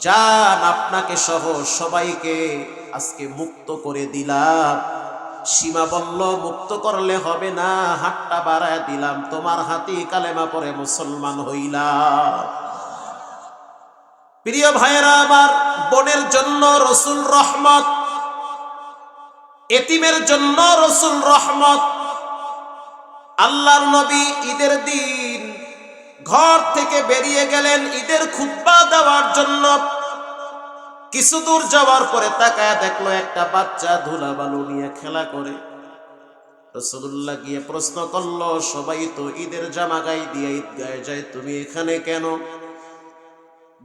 S1: যান, আপনাকে সহ সবাইকে আজকে মুক্ত করে দিলাম। সীমা বলল, মুক্ত করলে হবে না, হাতটা বাড়ায় দিলাম, তোমার হাতেই কালেমা পড়ে মুসলমান হইলাম। প্রিয় ভাইয়েরা আমার, বোনের জন্য রসুল রহমত, এতিমের জন্য রসুল রহমত। আল্লাহর নবী ঈদের দিন ঘর থেকে বেরিয়ে গেলেন ঈদের খুতবা দেওয়ার জন্য। কিছু দূর যাওয়ার পরে তাকায় দেখলো একটা বাচ্চা ধুলাবালু নিয়ে খেলা করে। রাসূলুল্লাহ গিয়ে প্রশ্ন করলো, সবাই তো ঈদের জামা গায়ে দিয়ে ঈদগাহে যায়, তুমি এখানে কেন?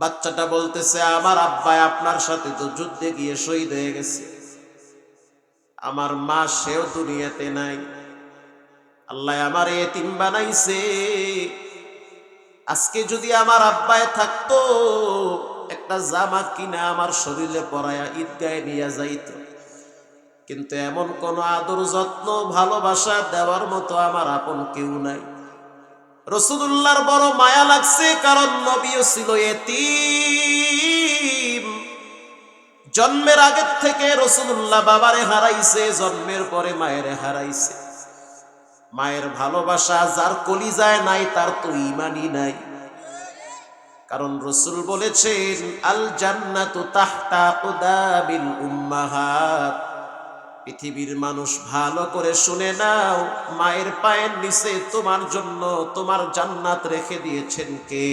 S1: বাচ্চাটা বলতেছে, আমার আব্বা আপনার সাথে তো যুদ্ধে গিয়ে শহীদ হয়ে গেছে, আমার মা সেও দুনিয়াতে নাই, আল্লাহ আমার এতিম বানাইছে। আজকে যদি আমার আব্বায় থাকতো, একটা জামা কিনা আমার শরীরে পরায়া ঈদগাহে নিয়ে যাইতো, কিন্তু এমন কোন আদর যত্ন ভালোবাসা দেওয়ার মতো আমার আপন কেউ নাই। রাসূলুল্লাহর বড় মায়া লাগছে, কারণ নবীও ছিল এতিম। জন্মের আগের থেকে রাসূলুল্লাহ বাবারে হারাইছে, জন্মের পরে মায়েরে হারাইছে। মায়ের ভালোবাসা যার কলিজায় নাই, তার তো ঈমানই নাই। কারণ রাসূল বলেছেন, আল জান্নাতু তাহতা কুদাবিল উম্মাহাত। পৃথিবীর মানুষ ভালো করে শুনে নাও, মায়ের পায়ের নিচে তোমার জন্য তোমার জান্নাত রেখে দিয়েছেন কে?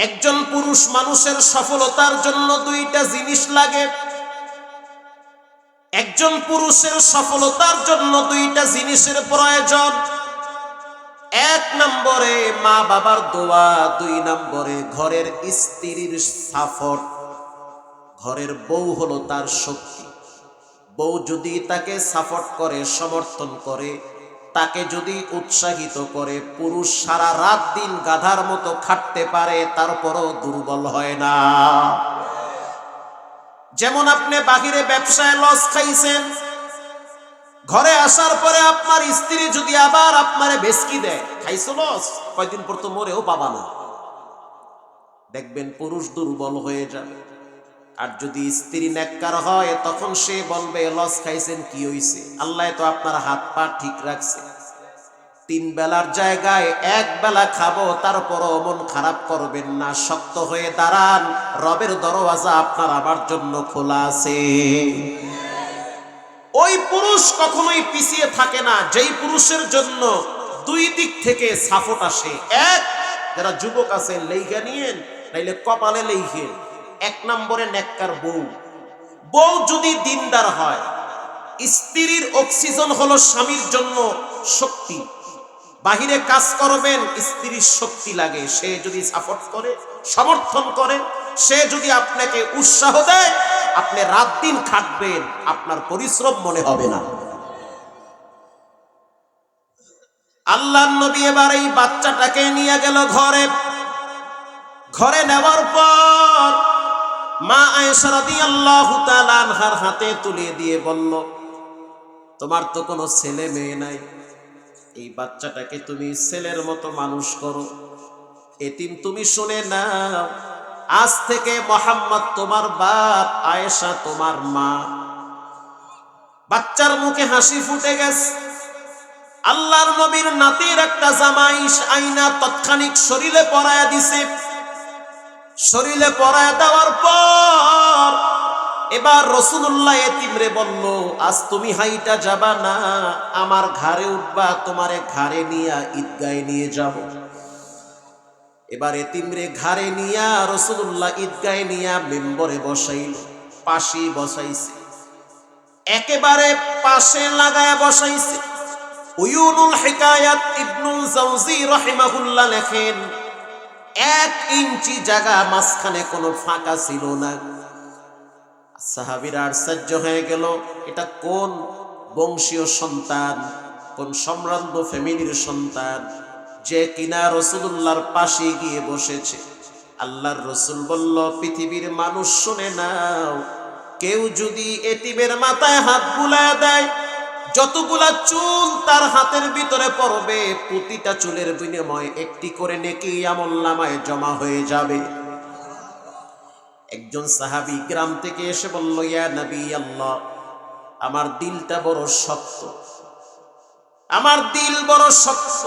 S1: একজন পুরুষ মানুষের সফলতার জন্য দুইটা জিনিস লাগে। একজন পুরুষের সফলতার জন্য দুইটা জিনিসের প্রয়োজন। এক নম্বরে মা বাবার দোয়া, দুই নম্বরে ঘরের স্ত্রীর সাপোর্ট। ঘরের বউ হলো তার শক্তি। বউ যদি তাকে সাপোর্ট করে, সমর্থন করে, তাকে যদি উৎসাহিত করে, পুরুষ সারা রাত দিন গাধার মতো খাটতে পারে, তারপরও দুর্বল হয় না। যেমন আপনি বাহিরে ব্যবসায় লস খাইছেন, ঘরে আসার পরে আপনার স্ত্রী যদি আবার আপনারে বেচকি দেয়, খাইছো লস, কয়দিন পর তো মরেও পাবা না, দেখবেন পুরুষ দুর্বল হয়ে যাবে। আর যদি স্ত্রী নেককার হয়, তখন সে বলবে, লস খাইছেন কি হইছে, আল্লাহ তো আপনার হাত পা ঠিক রাখছে, 3 বেলার জায়গায় 1 বেলা খাবো, তারপরও মন খারাপ করবেন না, শক্ত হয়ে দাঁড়ান, রবের দরওয়াজা আপনার আমার জন্য খোলা আছে। ওই পুরুষ কখনোই পিছিয়ে থাকে না, যেই পুরুষের জন্য দুই দিক থেকে সাপোর্ট আসে। এক, যারা যুবক আছেন লেইখা নিয়েন, নাইলে কপালে লেইখেন। 1 নম্বরে নেককার বউ। বউ যদি দিনদার হয়, স্ত্রীর অক্সিজেন হলো স্বামীর জন্য শক্তি। বাহিরে কাজ করবেন, স্ত্রীর শক্তি লাগে। সে যদি সাপোর্ট করে, সমর্থন করে, সে যদি আপনাকে উৎসাহ দেয়, আপনি রাত দিন খাটবেন, আপনার পরিশ্রম মনে হবে না। আল্লাহর নবী এবার এই বাচ্চাটাকে নিয়ে গেল ঘরে। ঘরে নেওয়ার পর মা আয়েশা রাদিয়াল্লাহু তাআলা আনহার হাতে তুলে দিয়ে বলল, তোমার তো কোনো ছেলে মেয়ে নাই, এই বাচ্চাটাকে তুমি ছেলের মতো মানুষ করো। এতিম তুমি শুনে নাও, আজ থেকে মুহাম্মদ তোমার বাপ, আয়েশা তোমার মা। বাচ্চার মুখে হাসি ফুটে গেছে। আল্লাহর নবীর নাতির একটা জামাই আইনা তৎক্ষণিক শরীরে পরায়া দিছে। শরীরে পরায়া দেওয়ার পর এবার রাসূলুল্লাহ এতিমরে বলল, আজ তুমি হাইটা যাবা না, আমার ঘাড়ে উঠবা, তোমারে ঘাড়ে নিয়ে ঈদগাহে নিয়ে যাব। এবার এতিমরে ঘাড়ে নিয়া রাসূলুল্লাহ ঈদগাহে নিয়া মিম্বরে বসাইল, পাশে বসাইছে, একেবারে পাশে লাগায় বসাইছে। উয়ুনুল হিকায়াত ইবনুল জাওজি রাহিমাহুল্লাহ লেখেন 1 ইঞ্চি জায়গা মাঝখানে কোনো ফাঁকা ছিল না। সাহাবীরা আশ্চর্য হয়ে গেল, এটা কোন বংশীয় সন্তান, কোন সম্ভ্রান্ত ফ্যামিলির সন্তান যে কিনা রাসূলুল্লাহর পাশে গিয়ে বসেছে। আল্লাহর রাসূল বলল, পৃথিবীর মানুষ শুনে নাও, কেউ যদি এতিমের মাথায় হাত বুলায় দেয়, যতগুলা চুল তার হাতের ভিতরে পড়বে, প্রতিটা চুলের বিনিময়ে একটি করে নেকি আমলনামায় জমা হয়ে যাবে। একজন সাহাবী গ্রাম থেকে এসে বলল, ইয়া নবী আল্লাহ, আমার দিলটা বড় শক্ত, আমার দিল বড় শক্ত।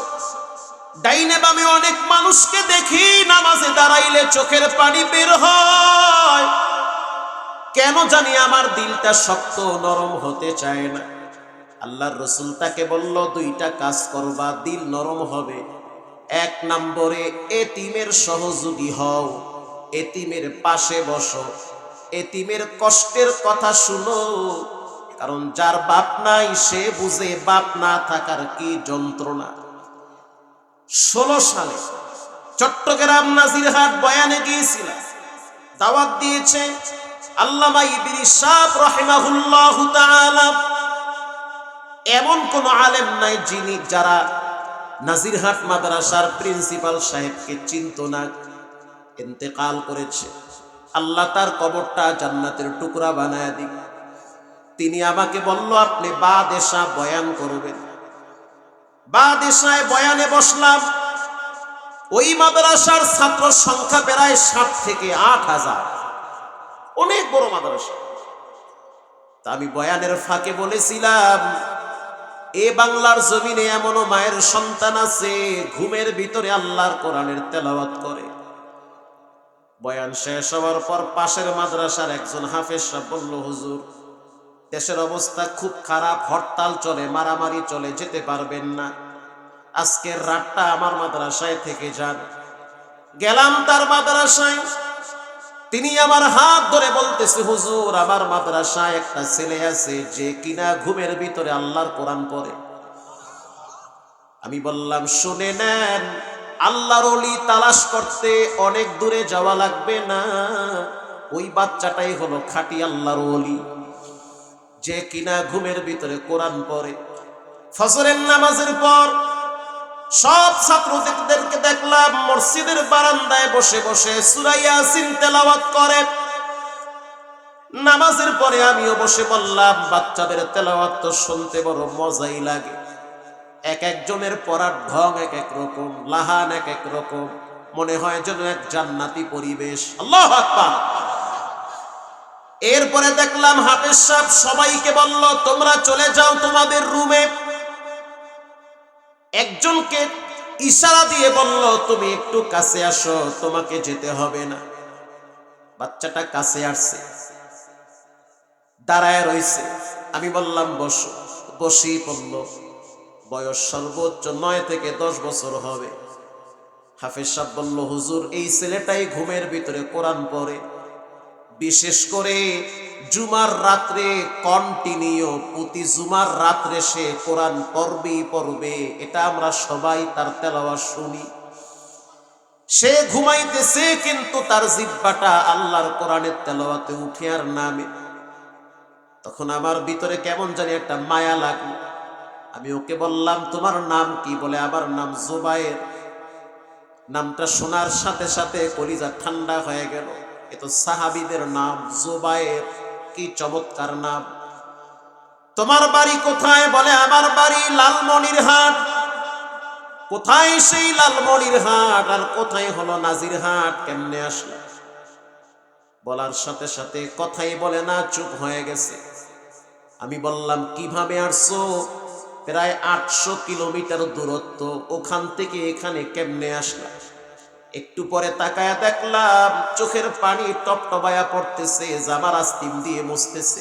S1: ডাইনে বামে অনেক মানুষকে দেখি নামাজে দাঁড়াইলে চোখের পানি বের হয়, কেন জানি আমার দিলটা শক্ত, নরম হতে চায় না। আল্লাহর রাসূল তাকে বলল, 2টা কাজ করবা, দিল নরম হবে। 1 নম্বরে এতিমের সহযোগী হও, এতিমের পাশে বসো, এতিমের কষ্টের কথা শুনো, কারণ যার বাপ নাই সে বুঝে বাপ না থাকার কি যন্ত্রণা। 16 সালে চট্টগ্রাম নাজিরহাট বয়ানে গিয়েছিলাম, দাওয়াত দিয়েছে আল্লামা ইদ্রিস সাহেব রাহিমাহুল্লাহু তাআলা। এমন কোন আলেম নাই যারা নাজিরহাট মাদ্রাসার প্রিন্সিপাল সাহেবকে চিনত না। ইন্তেকাল করেছে, আল্লাহ তার কবরটা জান্নাতের টুকরা বানায় দিক। তিনি আমাকে বলল, আপনি বাদেশা বয়ান করবেন। বাদেশায় বয়ানে বসলাম। ওই মাদ্রাসার ছাত্র সংখ্যা প্রায় 7 থেকে 8,000, অনেক বড় মাদ্রাসা। তা আমি বয়ানের ফাঁকে বলেছিলাম, এ বাংলার জমিনে এমনও মায়ের সন্তান আছে ঘুমের ভিতরে আল্লাহর কোরআনের তেলাওয়াত করে। বয়ান শেষ হওয়ার পর পাশের মাদ্রাসার একজন হাফেজ সাহেব বলল, হুজুর, দেশের অবস্থা খুব খারাপ, হরতাল চলে, মারামারি চলে, যেতে পারবেন না, আজকের রাতটা আমার মাদ্রাসায় থেকে যান। গেলাম তার মাদ্রাসায়। তিনি আমার হাত ধরে বলতেছে, হুজুর, আমার মাদ্রাসায় একটা ছেলে আছে যে কিনা ঘুমের ভিতরে আল্লাহর কোরআন পড়ে। আমি বললাম, শুনে নেন, আল্লাহর ওলি তালাশ করতে অনেক দূরে যাওয়া লাগবে না, ওই বাচ্চাটাই হলো খাঁটি আল্লাহর ওলি যে কিনা ঘুমের ভিতরে কোরআন পড়ে। ফজরের নামাজের পর সব ছাত্রদেরকে দেখলাম মসজিদের বারান্দায় বসে বসে সূরা ইয়াসিন তেলাওয়াত করে। নামাজের পরে আমিও বসে বললাম, বাচ্চাদের তেলাওয়াত তো শুনতে বড় মজাই লাগে, এক একজনের পড়ার ঢং এক এক রকম, লাহান এক এক রকম, মনে হয় যেন এক জান্নাতি পরিবেশ। আল্লাহু আকবার। এরপরে দেখলাম হাফেজ সাহেব সবাইকে বলল, তোমরা চলে যাও তোমাদের রুমে। একজনকে ইশারা দিয়ে বলল, তুমি একটু কাছে আসো, তোমাকে যেতে হবে না। বাচ্চাটা কাছে আসছে, দাঁড়ায় রইছে। আমি বললাম, বসো। বসেই পড়ল। বয়স সর্বোচ্চ 9 থেকে 10 বছর হবে। হাফেজ সাহেব বলল, হুজুর, এই ছেলেটাই ঘুমের ভিতরে কোরআন পড়ে, বিশেষ করে জুমার রাত্রে কন্টিনিউ, প্রতি জুমার রাত্রে সে কোরআন পড়বে, এটা আমরা সবাই তার তেলাওয়াত শুনি। সে ঘুমাইতেছে কিন্তু তার জিহ্বাটা আল্লাহর কোরআনের তেলাওয়াতে উঠে আর নামে। তখন আমার ভিতরে কেমন জানি একটা মায়া লাগলো। আমি ওকে বললাম, তোমার নাম কি? বলে, আমার নাম জুবায়ের। নামটা শোনার সাথে সাথে কলিজা ঠান্ডা হয়ে গেল। এ তো সাহাবীদের নাম, জুবায়ের, কি চমৎকার নাম। তোমার বাড়ি কোথায়? বলে, আমার বাড়ি লালমনিরহাট। কোথায় সেই লালমনিরহাট আর কোথায় হলো নাজিরহাট? কেমনে আসলো? বলার সাথে সাথে কথাই বলে না, চুপ হয়ে গেছে। আমি বললাম, কিভাবে আসছো? প্রায় 800 কিলোমিটার দূরত্ব, ওখান থেকে এখানে কেমনে আসলা? একটু পরে তাকায়া দেখলাম চোখের পানি টপটপায়া পড়তেছে, জামার আস্তিম দিয়ে মুছতেছে।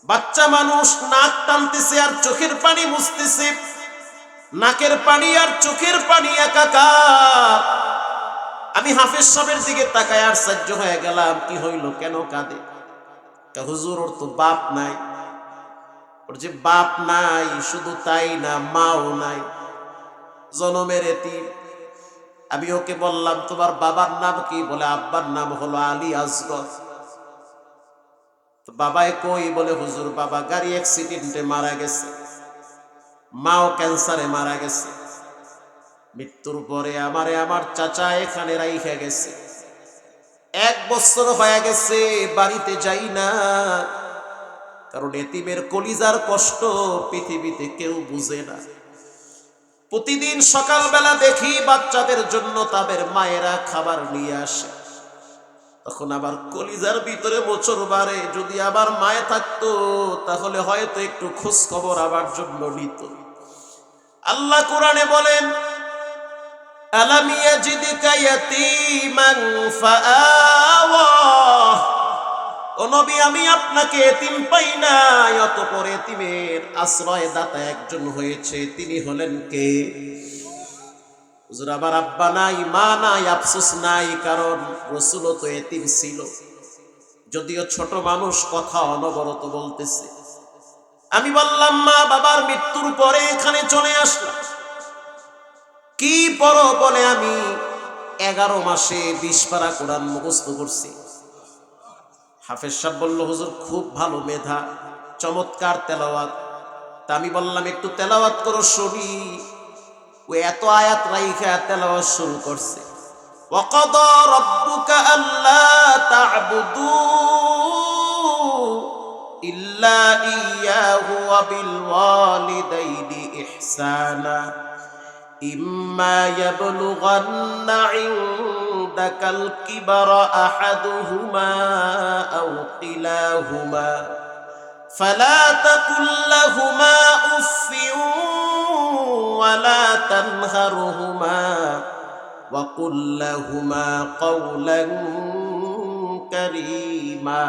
S1: বাচ্চা মানুষ নাক টানতেছে আর চোখের পানি মুছতেছে, নাকের পানি আর চোখের পানি একাকার। আমি হাফেজ সাহেবের দিকে তাকায় আশ্চর্য হয়ে গেলাম, কি হইল, কেন কাঁদে? হুজুর ওর তো বাপ নাই। ওর যে বাপ নাই শুধু তাই না, মাও নাই, জনমের এতিম। আমি ওকে বললাম তোমার বাবার নাম কি? বলে আব্বার নাম হলো আলী আসগর। বাবাই কই? বলে হুজুর বাবা গাড়ি অ্যাক্সিডেন্টে মারা গেছে, মাও ক্যান্সারে মারা গেছে। মৃত্যুর পরে আমারে আমার চাচা এখানে রাইখা গেছে। 1 বছর হয়ে গেছে বাড়িতে যাই না, কারণ এতিমের কলিজার কষ্ট পৃথিবীতে কেউ বুঝে না। প্রতিদিন সকালবেলা দেখি বাচ্চাদের জন্য তাদের মায়েরা খাবার নিয়ে আসে, তখন আবার কলিজার ভিতরে মোচড় বাড়ে, যদি আবার মায়ে থাকতো তাহলে হয়তো একটু খোঁজ খবর আবার জন্য নিত। আল্লাহ কোরআনে বলেন, আলাম ইয়াজিদকা ইয়াতীমান ফাআওয়া। ও নবী, আমি আপনাকে এতিম পাই নাই, অতঃপর এতিমের আশ্রয় দাতা একজন হয়েছে, তিনি হলেন কে? হুজুর আমার আব্বা নাই, মা নাই, আফসোস নাই, কারণ রাসূলও তো এতিম ছিল। যদিও ছোট মানুষ, কথা অনবরত বলতেছে। আমি বললাম মা বাবার মৃত্যুর পরে এখানে চলে আসলাম, কি পড়ো? বলে আমি 11 মাসে 20 পারা কোরআন মুখস্থ করছি। হাফেজ সাহেব বলল হুজুর খুব ভালো মেধা, চমৎকার তেলাওয়াত। তা আমি বললাম একটু তেলাওয়াত করো শুনি। ও এত আয়াত রাইখা তেলাওয়াত শুরু করছে। ওয়াকাদা রাব্বুকা আল্লা তা'বুদু ইল্লা ইয়াহু ওয়া বিল ওয়ালিদাইনি ইহসানা ইম্মা ইয়াবলুগান্না ইনদাকাল কিবারা আহাদুহুমা আও কিলাহুমা ফালা তাকুল লাহুমা উফফিন ওয়ালা তানহারহুমা ওয়া কুল লাহুমা কাওলান কারীমা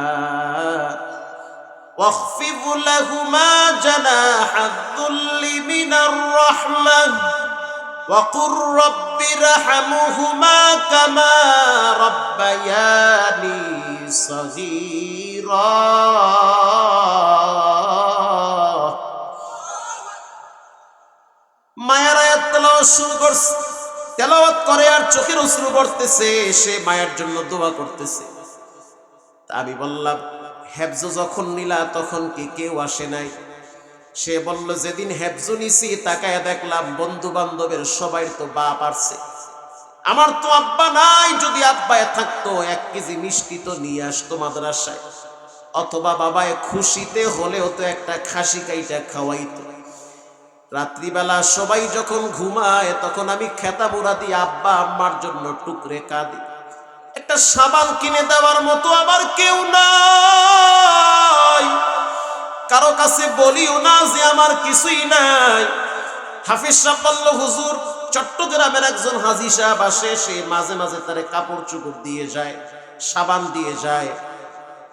S1: واخفض لهما جناح الذل من الرحمة وقل رب ارحمهما كما ربياني صغيرا। মায়ের আয়াত তেলাওয়াত শুরু করছে, তেলাওয়াত করে আর চোখের অশ্রু পড়তেছে, সে মায়ের জন্য দোয়া করতেছে। আমি বললাম হেফজ যখন নিলা তখন কি কেউ আসে নাই? সে বলল যেদিন হেফজ নিছি তাকায় দেখলাম বন্ধু বান্ধবের সবাই তো বাপ আসছে, আমার তো আব্বা নাই। যদি আব্বায় থাকতো 1 কেজি মিষ্টি তো নিয়ে আসতো মাদ্রাসায়, অথবা বাবায় খুশিতে হলেও তো একটা খাসি কাইটা খাওয়াইতো। রাত্রিবেলা সবাই যখন ঘুমায় তখন আমি খেতা বুড়া দিয়ে আব্বা আম্মার জন্য টুকরে কাঁদি। একটা সাবান কিনে দেওয়ার মতো আমার কেউ নাই, কারো কাছে বলিও না যে আমার কিছুই নাই। হাফিজ সাহেব বলল হুজুর চট্টগ্রামের একজন হাজী সাহেব আসে, সে মাঝে মাঝে তারে কাপড় চোপড় দিয়ে যায়, সাবান দিয়ে যায়।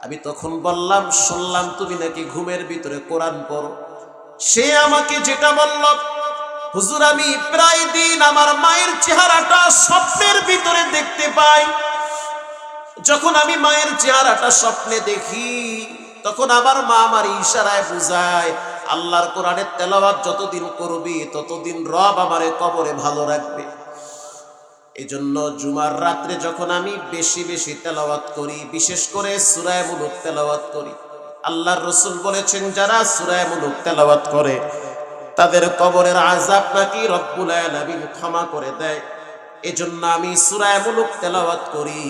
S1: আমি তখন বললাম শুনলাম তুমি নাকি ঘুমের ভিতরে কোরআন পড়ো। সে আমাকে যেটা বলল, হুজুর আমি প্রায় দিন আমার মায়ের চেহারাটা স্বপ্নের ভিতরে দেখতে পাই। যখন আমি মায়ের চেহারাটা স্বপ্নে দেখি তখন আমার মা আমার ইশারায় বুঝায় আল্লাহর কোরআনের তেলাওয়াত যতদিন করবি ততদিন রব আমারে কবরে ভালো রাখবে। এজন্য জুমার রাত্রে যখন আমি বেশি বেশি তেলাওয়াত করি, বিশেষ করে সূরা মুলক তেলাওয়াত করি, আল্লাহর রাসূল বলেছেন যারা সূরা মুলক তেলাওয়াত করে তাদের কবরের আযাব নাকি রব্বুল আলামিন ক্ষমা করে দেয়। এজন্য আমি সূরা মুলক তেলাওয়াত করি।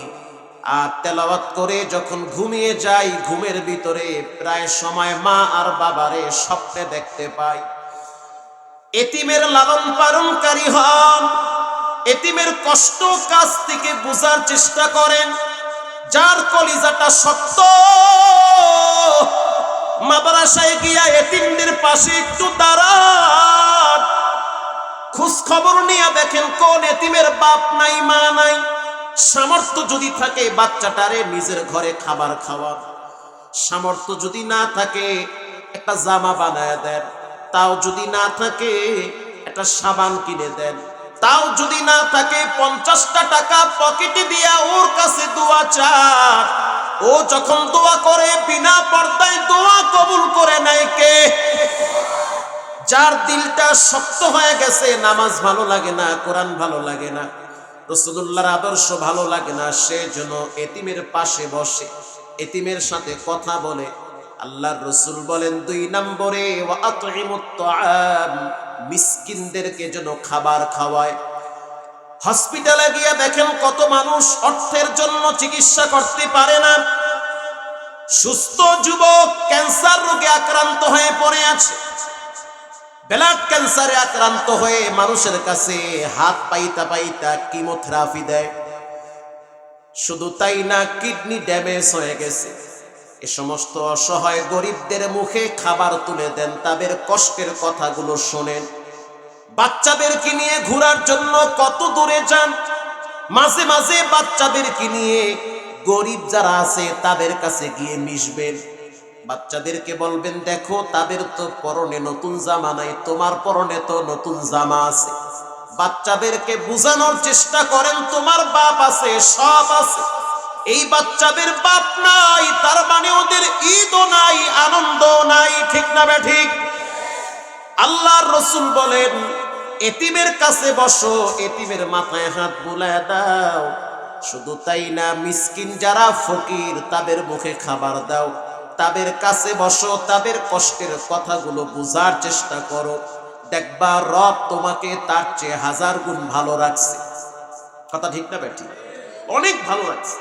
S1: আর তেলাওয়াত করে যখন ঘুমিয়ে যাই, ঘুমের ভিতরে প্রায় সময় মা আর বাবারে স্বপ্নে দেখতে পাই। এতিমের লালন পালনকারী হন, এতিমের কষ্ট কাছ থেকে বোঝার চেষ্টা করেন। যার কলিজাটা শক্ত, মাদ্রাসায় গিয়া এতিমদের পাশে একটু দাঁড়ান, খোঁজ খবর নিয়ে দেখেন কোন এতিমের বাপ নাই মা নাই। সামর্থ্য যদি থাকে বাচ্চাটারে নিজের ঘরে খাবার খাওয়ান, সামর্থ্য যদি না থাকে একটা জামা বানায় দেন, তাও যদি না থাকে একটা সাবান কিনে দেন, তাও যদি না থাকে 50টা টাকা পকেটে দিয়া ওর কাছে দোয়া চান। ও যখন দোয়া করে বিনা পর্দায় দোয়া কবুল করে নেয় কে? যার দিলটা শক্ত হয়ে গেছে, নামাজ ভালো লাগে না, কোরআন ভালো লাগে না, রাসূলুল্লাহর আদর্শ ভালো লাগে না, সে যেন এতিমের পাশে বসে, এতিমের সাথে কথা বলে। আল্লাহর রাসূল বলেন 2 নম্বরে ওয়া আতইমুত তাআম, মিসকিনদেরকে যেন খাবার খাওয়ায়। হসপিটালে গিয়ে দেখেন কত মানুষ অর্থের জন্য চিকিৎসা করতে পারে না। সুস্থ যুবক ক্যান্সার রোগে আক্রান্ত হয়ে পড়ে আছে, ব্লাড ক্যান্সারে আক্রান্ত হয়ে মানুষের কাছে হাত পাইতা পাইতা কিমোথেরাপি দেয়। শুধু তাই না, কিডনি ড্যামেজ হয়ে গেছে। এ সমস্ত অসহায় গরিবদের মুখে খাবার তুলে দেন, তাদের কষ্টের কথাগুলো শোনেন। বাচ্চাদেরকে নিয়ে ঘোরার জন্য কত দূরে যান, মাঝে মাঝে বাচ্চাদেরকে নিয়ে গরিব যারা আছে তাদের কাছে গিয়ে মিশবেন। বাচ্চাদেরকে বলবেন, দেখো তাদের তো পরনে নতুন জামা নাই, তোমার পরনে তো নতুন জামা আছে। বাচ্চাদেরকে বোঝানোর চেষ্টা করেন, তোমার বাপ আছে, সব আছে। এই বাচ্চাদের বাপ নাই, তার মানে ওদের ঈদও নাই, আনন্দও নাই। ঠিক না ঠিক? আল্লাহর রাসূল বলেন, এতিমের কাছে বসো, এতিমের মাথায় হাত বুলায় দাও। শুধু তাই না, মিসকিন যারা ফকির তাদের মুখে খাবার দাও, তাদের কাছে বসো, তাদের কষ্টের কথাগুলো বুঝার চেষ্টা করো। দেখবা রব তোমাকে তার চেয়ে 1000 গুণ ভালো রাখছে। কথা ঠিক না বেঠিক? অনেক ভালো রাখছে।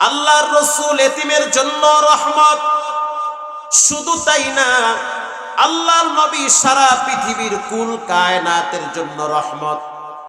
S1: আল্লাহর রাসূল এতিমের জন্য রহমত। শুধু তাই না, আল্লাহর নবী সারা পৃথিবীর কুল কায়নাতের জন্য রহমত।